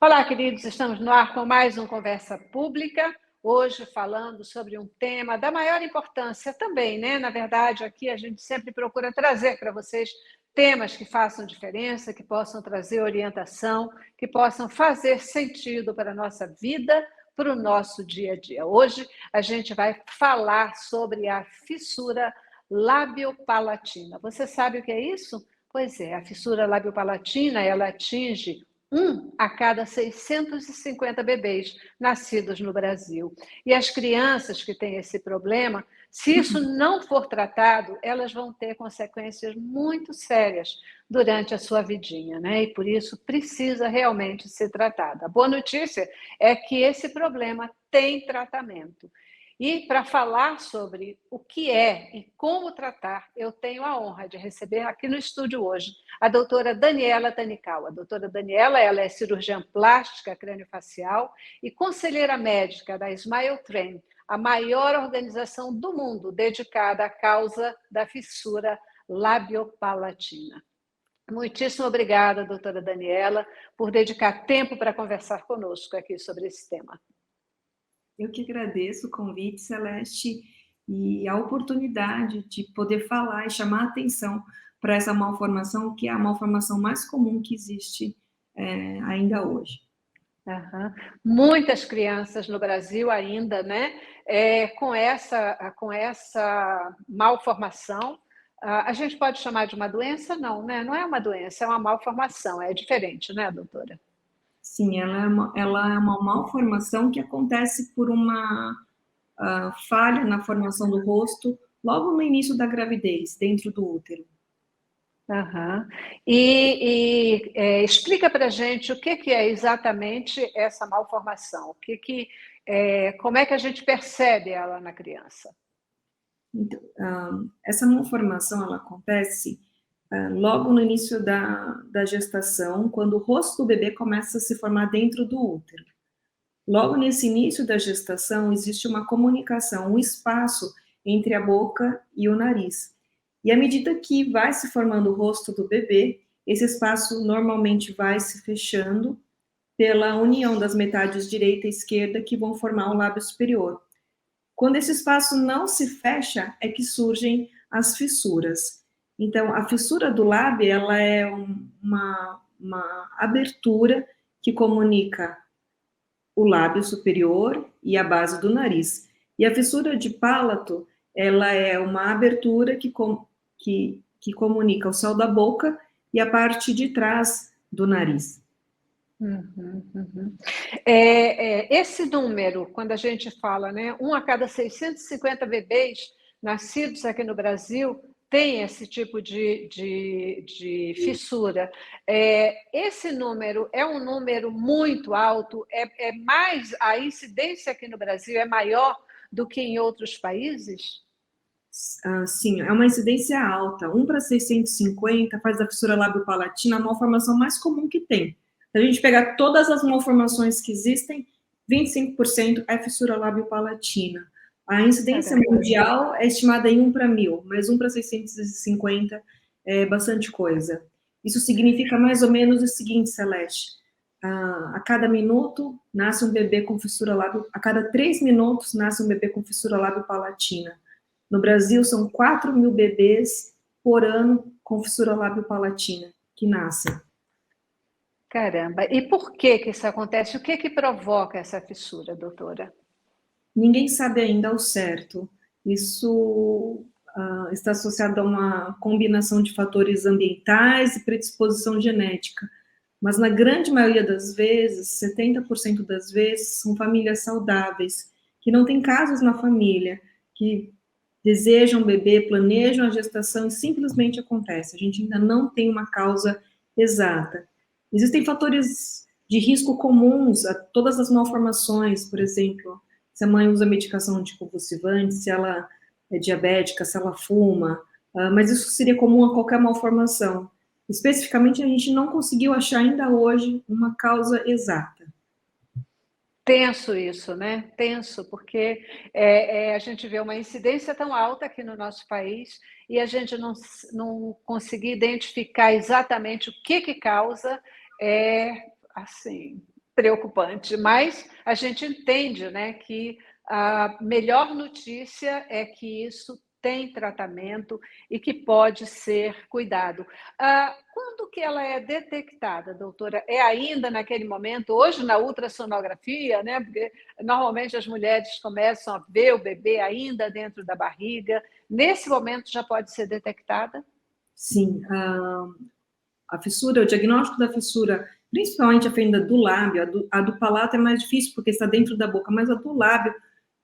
Olá, queridos, estamos no ar com mais um Conversa Pública, hoje falando sobre um tema da maior importância também, né? Na verdade, aqui a gente sempre procura trazer para vocês temas que façam diferença, que possam trazer orientação, que possam fazer sentido para a nossa vida, para o nosso dia a dia. Hoje a gente vai falar sobre a fissura labiopalatina. Você sabe o que é isso? Pois é, a fissura labiopalatina, ela atinge 1 a cada 650 bebês nascidos no Brasil. E as crianças que têm esse problema, se isso não for tratado, elas vão ter consequências muito sérias durante a sua vidinha, né? E por isso precisa realmente ser tratada. A boa notícia é que esse problema tem tratamento. E para falar sobre o que é e como tratar, eu tenho a honra de receber aqui no estúdio hoje a doutora Daniela Tanical. A doutora Daniela, ela é cirurgiã plástica craniofacial e conselheira médica da Smile Train, a maior organização do mundo dedicada à causa da fissura labiopalatina. Muitíssimo obrigada, doutora Daniela, por dedicar tempo para conversar conosco aqui sobre esse tema. Eu que agradeço o convite, Celeste, e a oportunidade de poder falar e chamar a atenção para essa malformação, que é a malformação mais comum que existe ainda hoje. Uhum. Muitas crianças no Brasil ainda, né, com essa malformação, a gente pode chamar de uma doença? Não, né? Não é uma doença, é uma malformação, é diferente, né, doutora? Sim, ela é uma malformação que acontece por uma falha na formação do rosto logo no início da gravidez, dentro do útero. Uhum. Explica para a gente o que é exatamente essa malformação, como é que a gente percebe ela na criança? Então, essa malformação ela acontece logo no início da gestação, quando o rosto do bebê começa a se formar dentro do útero. Logo nesse início da gestação, existe uma comunicação, um espaço entre a boca e o nariz. E à medida que vai se formando o rosto do bebê, esse espaço normalmente vai se fechando pela união das metades direita e esquerda que vão formar o lábio superior. Quando esse espaço não se fecha, é que surgem as fissuras. Então, a fissura do lábio, ela é uma abertura que comunica o lábio superior e a base do nariz. E a fissura de palato, ela é uma abertura que comunica o céu da boca e a parte de trás do nariz. Uhum, uhum. Esse número, quando a gente fala, né, 1 a cada 650 bebês nascidos aqui no Brasil tem esse tipo de fissura. Esse número é um número muito alto, a incidência aqui no Brasil é maior do que em outros países? Sim, é uma incidência alta. 1 para 650 faz da fissura labiopalatina a malformação mais comum que tem. Se a gente pegar todas as malformações que existem, 25% é fissura labiopalatina. A incidência mundial é estimada em 1 para 1000, mas 1 para 650 é bastante coisa. Isso significa mais ou menos o seguinte, Celeste: a cada minuto nasce um bebê com fissura a cada 3 minutos nasce um bebê com fissura labiopalatina. No Brasil, são 4.000 bebês por ano com fissura labiopalatina que nascem. Caramba! E por que isso acontece? O que provoca essa fissura, doutora? Ninguém sabe ainda ao certo. Isso está associado a uma combinação de fatores ambientais e predisposição genética. Mas na grande maioria das vezes, 70% das vezes, são famílias saudáveis, que não têm casos na família, que desejam bebê, planejam a gestação e simplesmente acontece. A gente ainda não tem uma causa exata. Existem fatores de risco comuns a todas as malformações, por exemplo, se a mãe usa medicação anticonvulsivante, se ela é diabética, se ela fuma, mas isso seria comum a qualquer malformação. Especificamente, a gente não conseguiu achar ainda hoje uma causa exata. Tenso isso, né? Tenso, porque a gente vê uma incidência tão alta aqui no nosso país e a gente não conseguir identificar exatamente o que causa, assim, preocupante, mas a gente entende, né, que a melhor notícia é que isso tem tratamento e que pode ser cuidado. Quando que ela é detectada, doutora? É ainda naquele momento, hoje na ultrassonografia, né? Porque normalmente as mulheres começam a ver o bebê ainda dentro da barriga. Nesse momento já pode ser detectada? Sim, a fissura, o diagnóstico da fissura, principalmente a fenda do lábio, a do palato é mais difícil porque está dentro da boca, mas a do lábio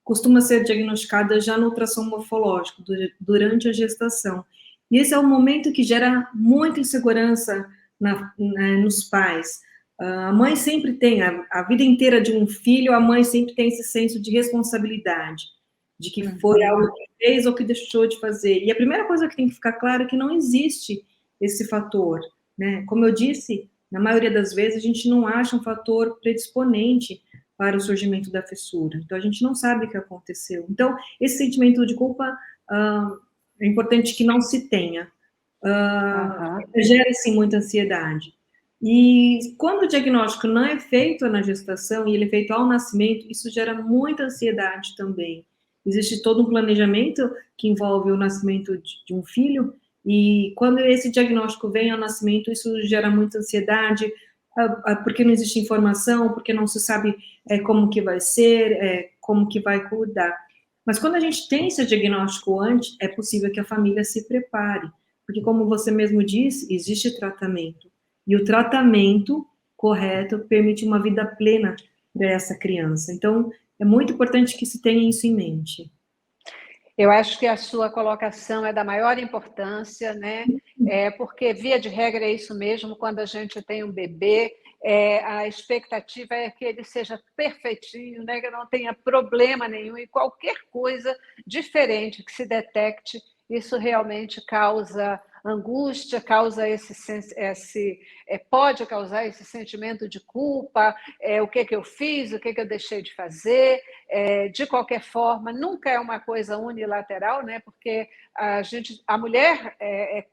costuma ser diagnosticada já no ultrassom morfológico, durante a gestação. E esse é o momento que gera muita insegurança nos pais. A mãe sempre tem, a vida inteira de um filho, a mãe sempre tem esse senso de responsabilidade, de que foi algo que fez ou que deixou de fazer. E a primeira coisa que tem que ficar clara é que não existe esse fator, né? Como eu disse, na maioria das vezes a gente não acha um fator predisponente para o surgimento da fissura. Então, a gente não sabe o que aconteceu. Então, esse sentimento de culpa é importante que não se tenha. Gera, sim, muita ansiedade. E quando o diagnóstico não é feito na gestação e ele é feito ao nascimento, isso gera muita ansiedade também. Existe todo um planejamento que envolve o nascimento de um filho, e quando esse diagnóstico vem ao nascimento, isso gera muita ansiedade, porque não existe informação, porque não se sabe como que vai ser, como que vai cuidar. Mas quando a gente tem esse diagnóstico antes, é possível que a família se prepare, porque como você mesmo disse, existe tratamento. E o tratamento correto permite uma vida plena para essa criança. Então, é muito importante que se tenha isso em mente. Eu acho que a sua colocação é da maior importância, né? Porque, via de regra, é isso mesmo, quando a gente tem um bebê, a expectativa é que ele seja perfeitinho, né? Que não tenha problema nenhum, e qualquer coisa diferente que se detecte, isso realmente causa angústia, causa pode causar esse sentimento de culpa, o que eu fiz, o que eu deixei de fazer. De qualquer forma, nunca é uma coisa unilateral, né? Porque a mulher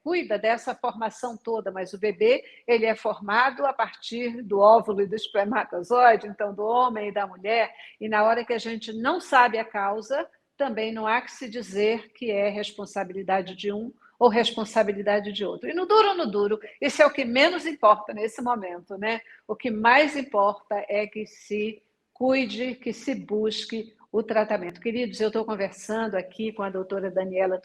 cuida dessa formação toda, mas o bebê ele é formado a partir do óvulo e do espermatozoide, então do homem e da mulher, e na hora que a gente não sabe a causa, também não há que se dizer que é responsabilidade de um ou responsabilidade de outro. E no duro ou no duro, isso é o que menos importa nesse momento, né? O que mais importa é que se cuide, que se busque o tratamento. Queridos, eu estou conversando aqui com a doutora Daniela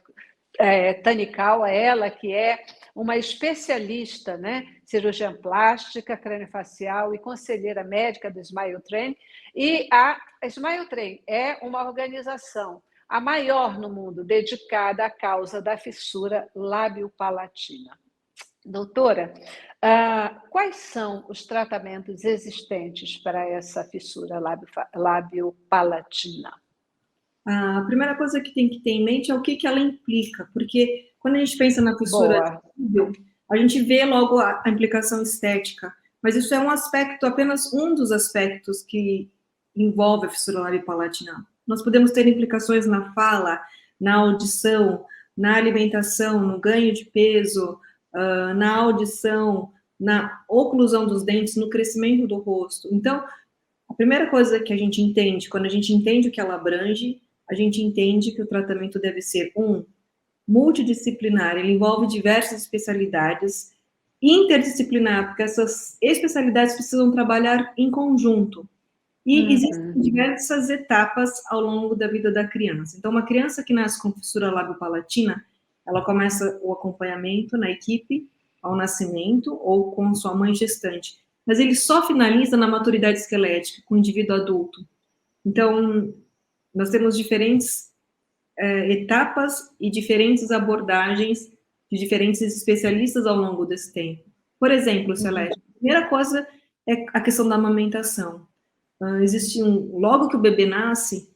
Tanikawa, ela que é uma especialista, né, cirurgiã plástica, craniofacial e conselheira médica do Smile Train. E a Smile Train é uma organização, a maior no mundo, dedicada à causa da fissura lábio-palatina. Doutora, quais são os tratamentos existentes para essa fissura lábio-palatina? A primeira coisa que tem que ter em mente é o que ela implica, porque quando a gente pensa na fissura de lábio, a gente vê logo a implicação estética, mas isso é um aspecto, apenas um dos aspectos que envolve a fissura lábio-palatina. Nós podemos ter implicações na fala, na audição, na alimentação, no ganho de peso, na audição, na oclusão dos dentes, no crescimento do rosto. Então, a primeira coisa que a gente entende, quando a gente entende o que ela abrange, a gente entende que o tratamento deve ser, multidisciplinar, ele envolve diversas especialidades, interdisciplinar, porque essas especialidades precisam trabalhar em conjunto. E existem diversas etapas ao longo da vida da criança. Então, uma criança que nasce com fissura lábio-palatina, ela começa o acompanhamento na equipe ao nascimento ou com sua mãe gestante, mas ele só finaliza na maturidade esquelética, com o indivíduo adulto. Então, nós temos diferentes etapas e diferentes abordagens de diferentes especialistas ao longo desse tempo. Por exemplo, Celeste, a primeira coisa é a questão da amamentação. Logo que o bebê nasce,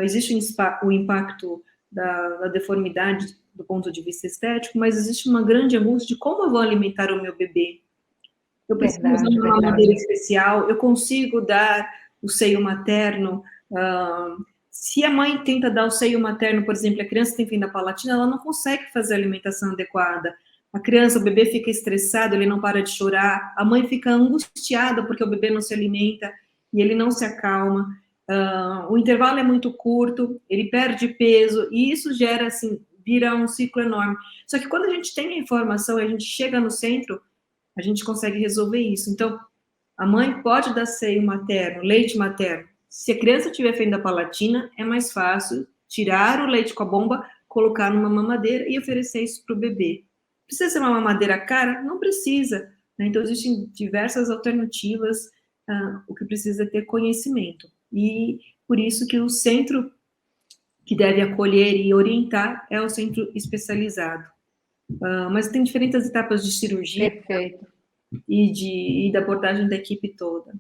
existe o impacto da deformidade do ponto de vista estético, mas existe uma grande angústia de como eu vou alimentar o meu bebê. Eu preciso usar uma mamadeira especial, eu consigo dar o seio materno. Se a mãe tenta dar o seio materno, por exemplo, a criança tem fenda palatina, ela não consegue fazer a alimentação adequada, A criança, o bebê fica estressado, ele não para de chorar, a mãe fica angustiada porque o bebê não se alimenta e ele não se acalma. O intervalo é muito curto, ele perde peso, e isso gera, assim, vira um ciclo enorme. Só que quando a gente tem a informação e a gente chega no centro, a gente consegue resolver isso. Então, a mãe pode dar seio materno, leite materno. Se a criança tiver fenda palatina, é mais fácil tirar o leite com a bomba, colocar numa mamadeira e oferecer isso para o bebê. Precisa ser uma mamadeira cara? Não precisa, né? Então, existem diversas alternativas, o que precisa é ter conhecimento. E por isso que o centro que deve acolher e orientar é o centro especializado. Mas tem diferentes etapas de cirurgia. Perfeito. E da abordagem da equipe toda.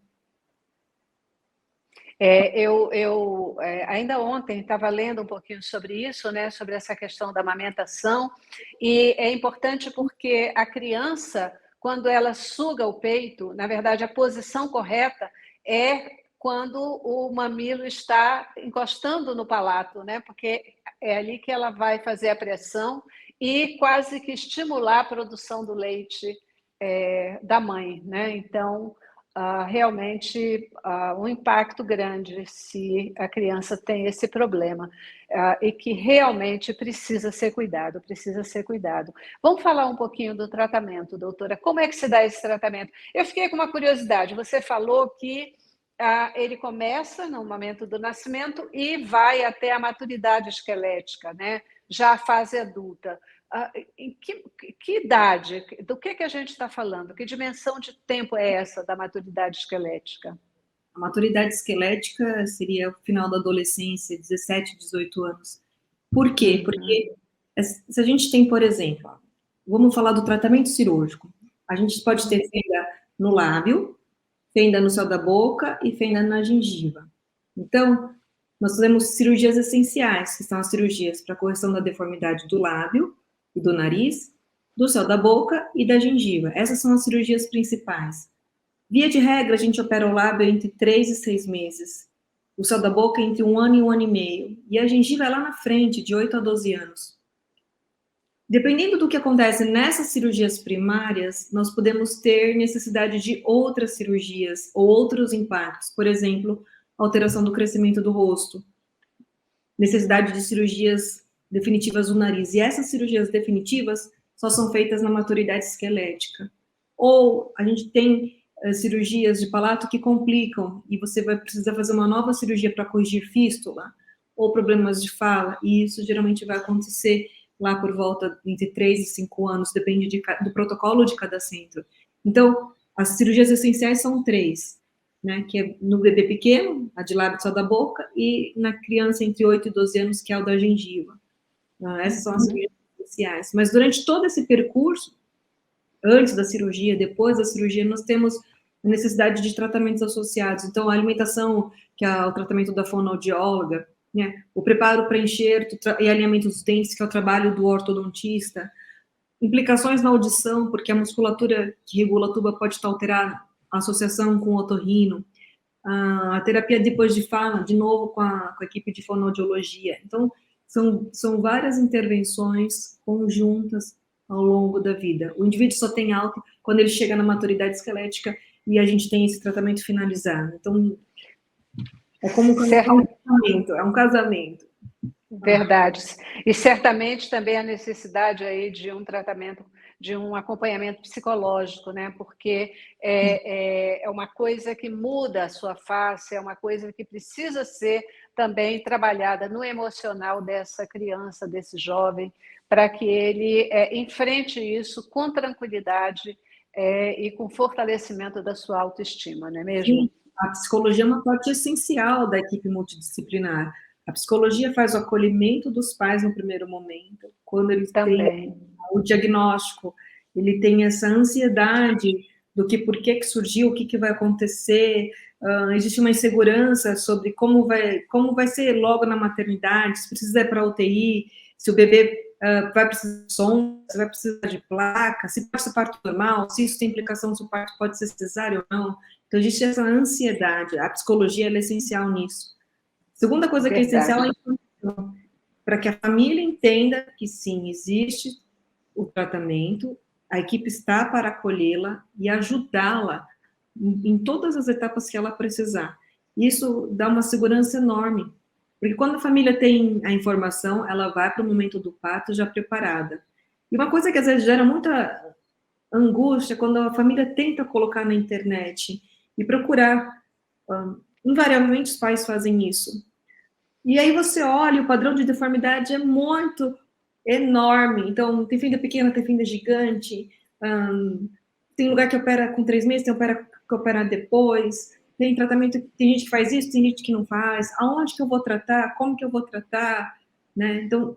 Ainda ontem estava lendo um pouquinho sobre isso, né, sobre essa questão da amamentação, e é importante porque a criança, quando ela suga o peito, na verdade, a posição correta é quando o mamilo está encostando no palato, né, porque é ali que ela vai fazer a pressão e quase que estimular a produção do leite da mãe, né? Então, realmente um impacto grande se a criança tem esse problema e que realmente precisa ser cuidado, precisa ser cuidado. Vamos falar um pouquinho do tratamento, doutora. Como é que se dá esse tratamento? Eu fiquei com uma curiosidade. Você falou que ele começa no momento do nascimento e vai até a maturidade esquelética, né? Já a fase adulta. Em que idade, do que a gente está falando? Que dimensão de tempo é essa da maturidade esquelética? A maturidade esquelética seria o final da adolescência, 17, 18 anos. Por quê? Porque se a gente tem, por exemplo, vamos falar do tratamento cirúrgico. A gente pode ter fenda no lábio, fenda no céu da boca e fenda na gengiva. Então, nós fazemos cirurgias essenciais, que são as cirurgias para correção da deformidade do lábio e do nariz, do céu da boca e da gengiva. Essas são as cirurgias principais. Via de regra, a gente opera o lábio entre 3 e 6 meses. O céu da boca entre 1 ano e 1 ano e meio. E a gengiva é lá na frente, de 8 a 12 anos. Dependendo do que acontece nessas cirurgias primárias, nós podemos ter necessidade de outras cirurgias ou outros impactos. Por exemplo, alteração do crescimento do rosto, necessidade de cirurgias definitivas do nariz. E essas cirurgias definitivas só são feitas na maturidade esquelética. Ou a gente tem cirurgias de palato que complicam e você vai precisar fazer uma nova cirurgia para corrigir fístula ou problemas de fala, e isso geralmente vai acontecer lá por volta entre 3 e 5 anos, depende do protocolo de cada centro. Então, as cirurgias essenciais são 3, né, que é no bebê pequeno, a de lábio e céu da boca, e na criança entre 8 e 12 anos, que é o da gengiva. Essas são as cirurgias essenciais. Mas durante todo esse percurso, antes da cirurgia, depois da cirurgia, nós temos necessidade de tratamentos associados. Então, a alimentação, que é o tratamento da fonoaudióloga, né, o preparo para enxerto e alinhamento dos dentes, que é o trabalho do ortodontista, implicações na audição, porque a musculatura que regula a tuba pode estar alterada, a associação com o otorrino, a terapia depois de fala, de novo com a equipe de fonoaudiologia. Então, são várias intervenções conjuntas ao longo da vida. O indivíduo só tem alta quando ele chega na maturidade esquelética e a gente tem esse tratamento finalizado. Então, é como um casamento. Verdade. E certamente também a necessidade aí de um tratamento, de um acompanhamento psicológico, né? Porque é uma coisa que muda a sua face, é uma coisa que precisa ser também trabalhada no emocional dessa criança, desse jovem, para que ele enfrente isso com tranquilidade e com fortalecimento da sua autoestima, não é mesmo? Sim, a psicologia é uma parte essencial da equipe multidisciplinar. A psicologia faz o acolhimento dos pais no primeiro momento, quando eles têm o diagnóstico, ele tem essa ansiedade do que por que surgiu, o que vai acontecer, existe uma insegurança sobre como vai ser logo na maternidade, se precisa ir para a UTI, se o bebê vai precisar de sonda, se vai precisar de placa, se pode ser parto normal, se isso tem implicação se o parto pode ser cesárea ou não. Então, existe essa ansiedade, a psicologia é essencial nisso. Segunda coisa que é essencial é a informação, para que a família entenda que sim, existe o tratamento, a equipe está para acolhê-la e ajudá-la em todas as etapas que ela precisar. Isso dá uma segurança enorme, porque quando a família tem a informação, ela vai para o momento do parto já preparada. E uma coisa que às vezes gera muita angústia, quando a família tenta colocar na internet e procurar, invariavelmente os pais fazem isso. E aí você olha, o padrão de deformidade é muito enorme. Então, tem fenda pequena, tem fenda gigante, tem lugar que opera com 3 meses, tem que opera depois, tem tratamento, tem gente que faz isso, tem gente que não faz, aonde que eu vou tratar, como que eu vou tratar, né? Então,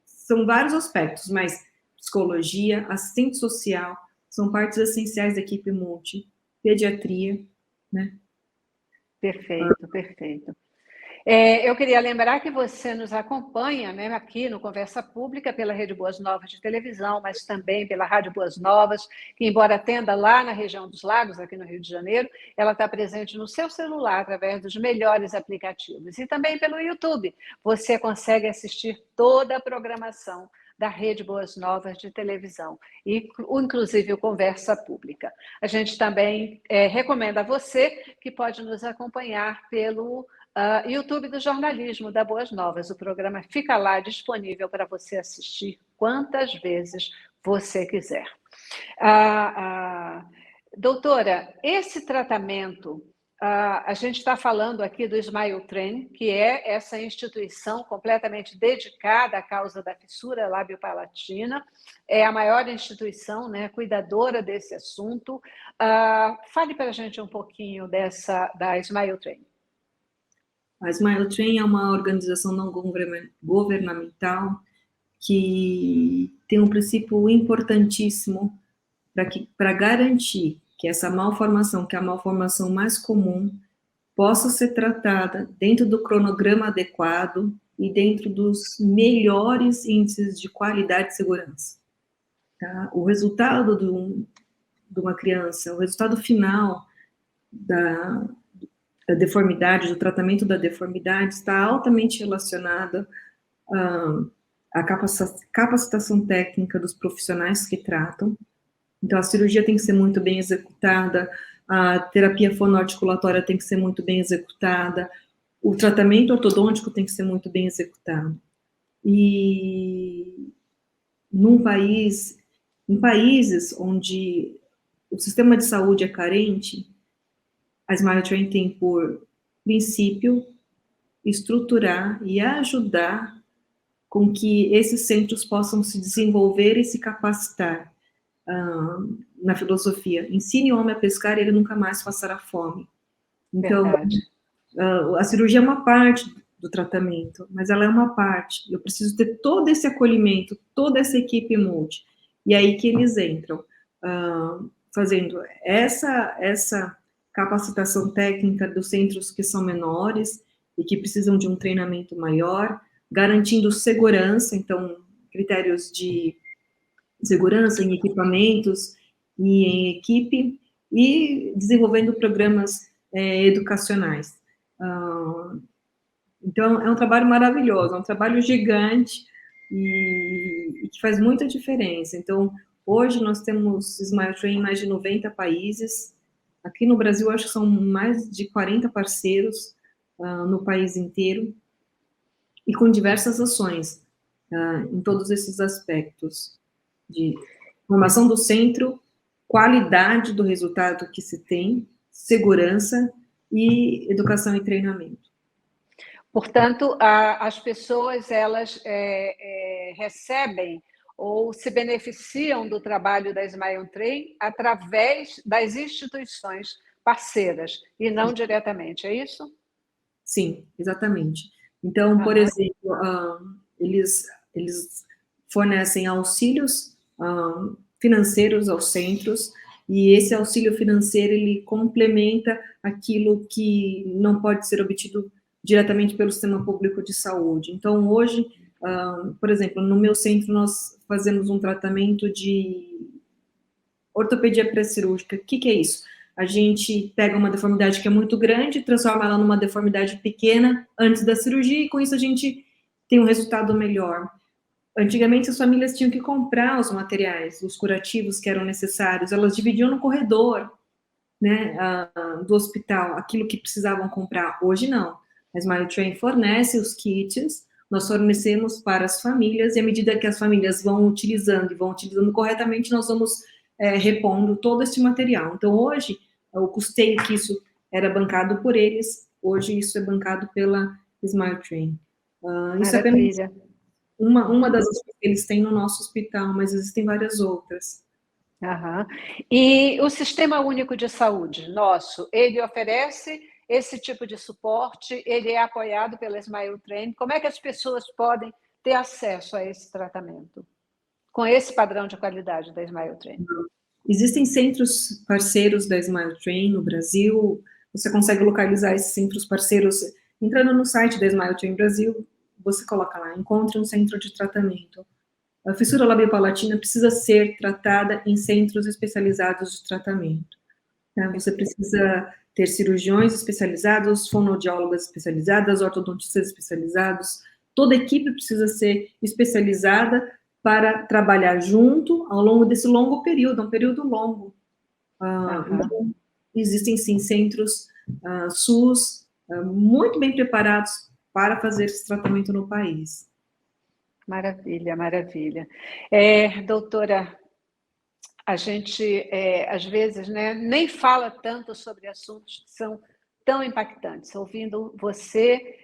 são vários aspectos, mas psicologia, assistente social, são partes essenciais da equipe multi, pediatria, né? Perfeito, perfeito. Eu queria lembrar que você nos acompanha, né, aqui no Conversa Pública pela Rede Boas Novas de televisão, mas também pela Rádio Boas Novas, que embora atenda lá na região dos Lagos, aqui no Rio de Janeiro, ela está presente no seu celular através dos melhores aplicativos. E também pelo YouTube. Você consegue assistir toda a programação da Rede Boas Novas de televisão, e inclusive o Conversa Pública. A gente também recomenda a você que pode nos acompanhar pelo YouTube do Jornalismo da Boas Novas. O programa fica lá disponível para você assistir quantas vezes você quiser. Doutora, esse tratamento, a gente está falando aqui do Smile Train, que é essa instituição completamente dedicada à causa da fissura labiopalatina, é a maior instituição, né, cuidadora desse assunto. Fale para a gente um pouquinho da Smile Train. A Smile Train é uma organização não governamental que tem um princípio importantíssimo para garantir que essa malformação, que é a malformação mais comum, possa ser tratada dentro do cronograma adequado e dentro dos melhores índices de qualidade e segurança. Tá? O resultado de uma criança, o resultado final da deformidade, do tratamento da deformidade, está altamente relacionado à capacitação técnica dos profissionais que tratam. Então, a cirurgia tem que ser muito bem executada, a terapia fonoarticulatória tem que ser muito bem executada, o tratamento ortodôntico tem que ser muito bem executado. E em países onde o sistema de saúde é carente, a Smile Train tem por princípio estruturar e ajudar com que esses centros possam se desenvolver e se capacitar. Na filosofia, ensine o homem a pescar e ele nunca mais passará fome. Então, a cirurgia é uma parte do tratamento, mas ela é uma parte. Eu preciso ter todo esse acolhimento, toda essa equipe multi. E aí que eles entram, fazendo essa capacitação técnica dos centros que são menores e que precisam de um treinamento maior, garantindo segurança, então, critérios de segurança em equipamentos e em equipe, e desenvolvendo programas educacionais. Então, é um trabalho maravilhoso, é um trabalho gigante e que faz muita diferença. Então, hoje nós temos Smile Train em mais de 90 países. Aqui no Brasil, acho que são mais de 40 parceiros no país inteiro, e com diversas ações em todos esses aspectos de formação do centro, qualidade do resultado que se tem, segurança e educação e treinamento. Portanto, as pessoas, elas recebem ou se beneficiam do trabalho da Smile Train através das instituições parceiras e não diretamente, é isso? Sim, exatamente. Então, por exemplo, eles fornecem auxílios financeiros aos centros, e esse auxílio financeiro, ele complementa aquilo que não pode ser obtido diretamente pelo sistema público de saúde. Então, hoje, por exemplo, no meu centro, nós fazemos um tratamento de ortopedia pré-cirúrgica. O que é isso? A gente pega uma deformidade que é muito grande, transforma ela numa deformidade pequena antes da cirurgia, e com isso a gente tem um resultado melhor. Antigamente as famílias tinham que comprar os materiais, os curativos que eram necessários, elas dividiam no corredor, né, do hospital, aquilo que precisavam comprar. Hoje não. A Smile Train fornece os kits, nós fornecemos para as famílias, e à medida que as famílias vão utilizando e vão utilizando corretamente, nós vamos repondo todo esse material. Então, hoje, o custeio que isso era bancado por eles, hoje isso é bancado pela Smile Train. Isso é apenas uma das opções que eles têm no nosso hospital, mas existem várias outras. Uhum. E o Sistema Único de Saúde, nosso, ele oferece esse tipo de suporte, ele é apoiado pela Smile Train. Como é que as pessoas podem ter acesso a esse tratamento? Com esse padrão de qualidade da Smile Train? Existem centros parceiros da Smile Train no Brasil, você consegue localizar esses centros parceiros entrando no site da Smile Train Brasil, você coloca lá, encontre um centro de tratamento. A fissura labiopalatina precisa ser tratada em centros especializados de tratamento. Tá? Você precisa ter cirurgiões especializados, fonoaudiólogas especializadas, ortodontistas especializados, toda a equipe precisa ser especializada para trabalhar junto ao longo desse longo período, um período longo. Então, existem sim centros SUS muito bem preparados para fazer esse tratamento no país. Maravilha, maravilha. Doutora, a gente, às vezes, né, nem fala tanto sobre assuntos que são tão impactantes. Ouvindo você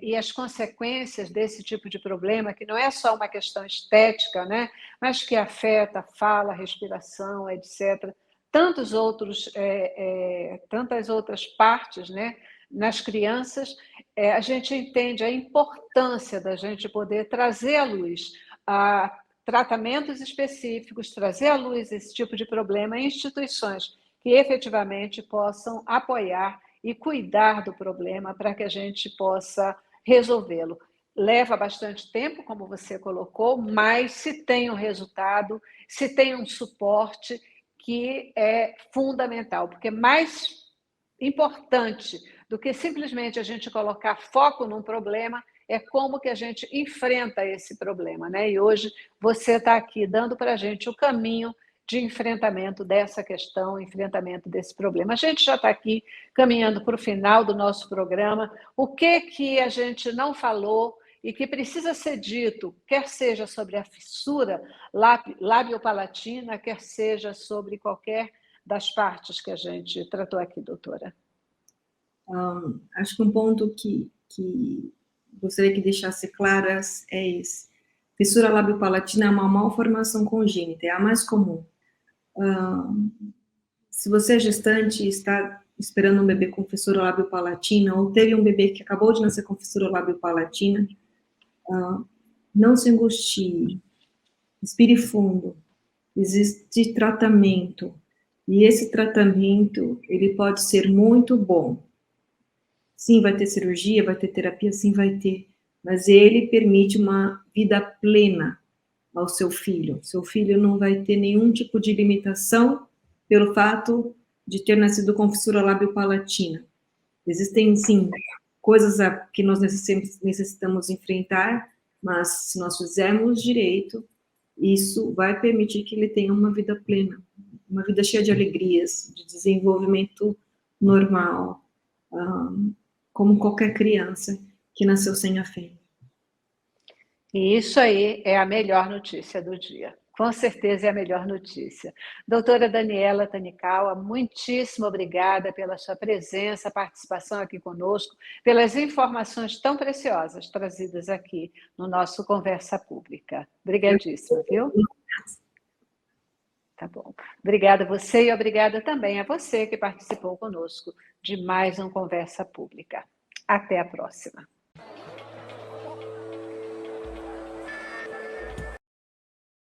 e as consequências desse tipo de problema, que não é só uma questão estética, né, mas que afeta a fala, a respiração, etc. Tantas outras partes, né, nas crianças, a gente entende a importância da gente poder trazer à luz tratamentos específicos, trazer à luz esse tipo de problema em instituições que efetivamente possam apoiar e cuidar do problema para que a gente possa resolvê-lo. Leva bastante tempo, como você colocou, mas se tem um resultado, se tem um suporte que é fundamental, porque mais importante do que simplesmente a gente colocar foco num problema é como que a gente enfrenta esse problema, né? E hoje você está aqui dando para a gente o caminho de enfrentamento dessa questão, enfrentamento desse problema. A gente já está aqui caminhando para o final do nosso programa. O que a gente não falou e que precisa ser dito, quer seja sobre a fissura labiopalatina, quer seja sobre qualquer das partes que a gente tratou aqui, doutora? Acho que um ponto que gostaria que deixasse claras é esse. Fissura labiopalatina é uma malformação congênita, é a mais comum. Se você é gestante e está esperando um bebê com fissura labiopalatina, ou teve um bebê que acabou de nascer com fissura labiopalatina, não se angustie, respire fundo, existe tratamento, e esse tratamento, ele pode ser muito bom. Sim, vai ter cirurgia, vai ter terapia, sim, vai ter, mas ele permite uma vida plena ao seu filho. Seu filho não vai ter nenhum tipo de limitação pelo fato de ter nascido com fissura labiopalatina. Existem, sim, coisas que nós necessitamos enfrentar, mas se nós fizermos direito, isso vai permitir que ele tenha uma vida plena, uma vida cheia de alegrias, de desenvolvimento normal, como qualquer criança que nasceu sem a fêmea. E isso aí é a melhor notícia do dia. Com certeza é a melhor notícia. Doutora Daniela Tanikawa, muitíssimo obrigada pela sua presença, participação aqui conosco, pelas informações tão preciosas trazidas aqui no nosso Conversa Pública. Obrigadíssima, viu? Tá bom. Obrigada a você e obrigada também a você que participou conosco de mais um Conversa Pública. Até a próxima.